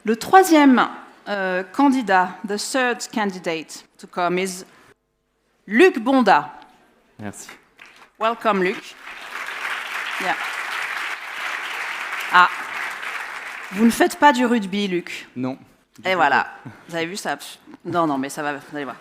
Le troisième candidat, the third candidate to come is Luc Bondaz. Merci. Welcome, Luc. Yeah. Ah, vous ne faites pas du rugby, Luc. Non. Et voilà, vous avez vu ça? Non, mais ça va, vous allez voir.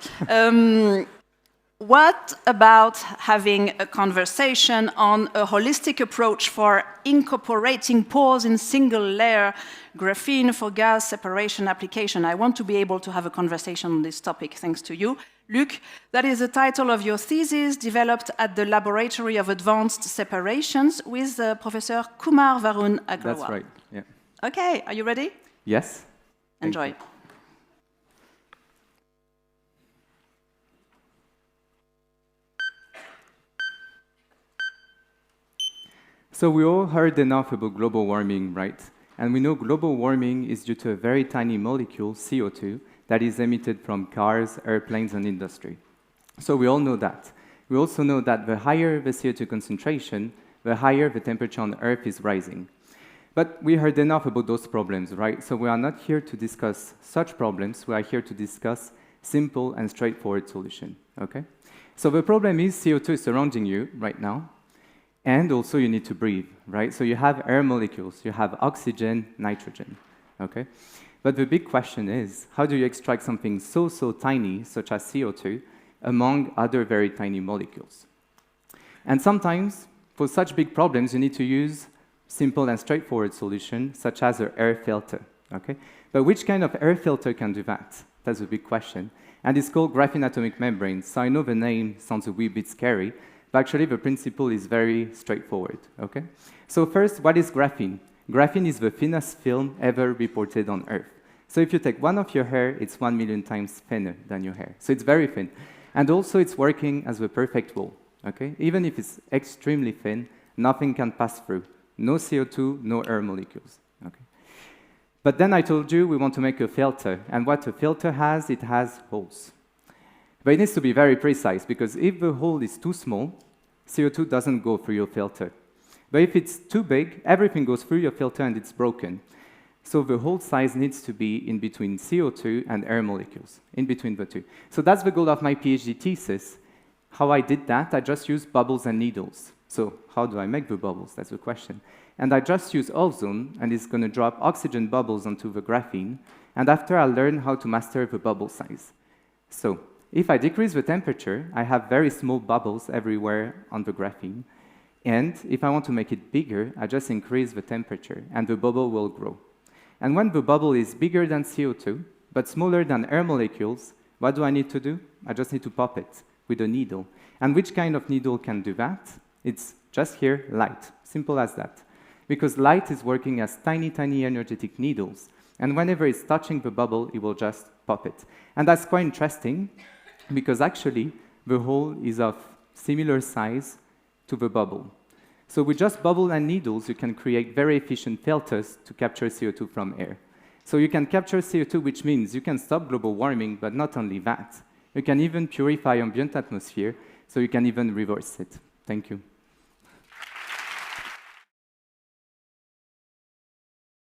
What about having a conversation on a holistic approach for incorporating pores in single-layer graphene for gas separation application? I want to be able to have a conversation on this topic, thanks to you. Luc, that is the title of your thesis developed at the Laboratory of Advanced Separations with Professor Kumar Varun Agrawal. That's right, yeah. Okay, are you ready? Yes. Enjoy. So we all heard enough about global warming, right? And we know global warming is due to a very tiny molecule, CO2, that is emitted from cars, airplanes, and industry. So we all know that. We also know that the higher the CO2 concentration, the higher the temperature on Earth is rising. But we heard enough about those problems, right? So we are not here to discuss such problems. We are here to discuss simple and straightforward solution, okay? So the problem is CO2 is surrounding you right now, and also you need to breathe, right? So you have air molecules, you have oxygen, nitrogen, okay? But the big question is, how do you extract something so tiny, such as CO2, among other very tiny molecules? And sometimes, for such big problems, you need to use simple and straightforward solutions, such as an air filter, okay? But which kind of air filter can do that? That's a big question. And it's called graphene atomic membrane. So I know the name sounds a wee bit scary, but actually the principle is very straightforward, okay? So first, what is graphene? Graphene is the thinnest film ever reported on Earth. So if you take one of your hair, it's 1 million times thinner than your hair. So it's very thin. And also it's working as the perfect wool, okay? Even if it's extremely thin, nothing can pass through. No CO2, no air molecules, okay? But then I told you we want to make a filter. And what a filter has, it has holes. But it needs to be very precise, because if the hole is too small, CO2 doesn't go through your filter. But if it's too big, everything goes through your filter and it's broken. So the hole size needs to be in between CO2 and air molecules, in between the two. So that's the goal of my PhD thesis. How I did that, I just used bubbles and needles. So how do I make the bubbles? That's the question. And I just use ozone, and it's going to drop oxygen bubbles onto the graphene. And after, I'll learn how to master the bubble size. So if I decrease the temperature, I have very small bubbles everywhere on the graphene. And if I want to make it bigger, I just increase the temperature, and the bubble will grow. And when the bubble is bigger than CO2, but smaller than air molecules, what do I need to do? I just need to pop it with a needle. And which kind of needle can do that? It's just here, light. Simple as that. Because light is working as tiny, tiny energetic needles. And whenever it's touching the bubble, it will just pop it. And that's quite interesting, because actually, the hole is of similar size to the bubble. So with just bubble and needles, you can create very efficient filters to capture CO2 from air. So you can capture CO2, which means you can stop global warming, but not only that. You can even purify ambient atmosphere, so you can even reverse it. Thank you.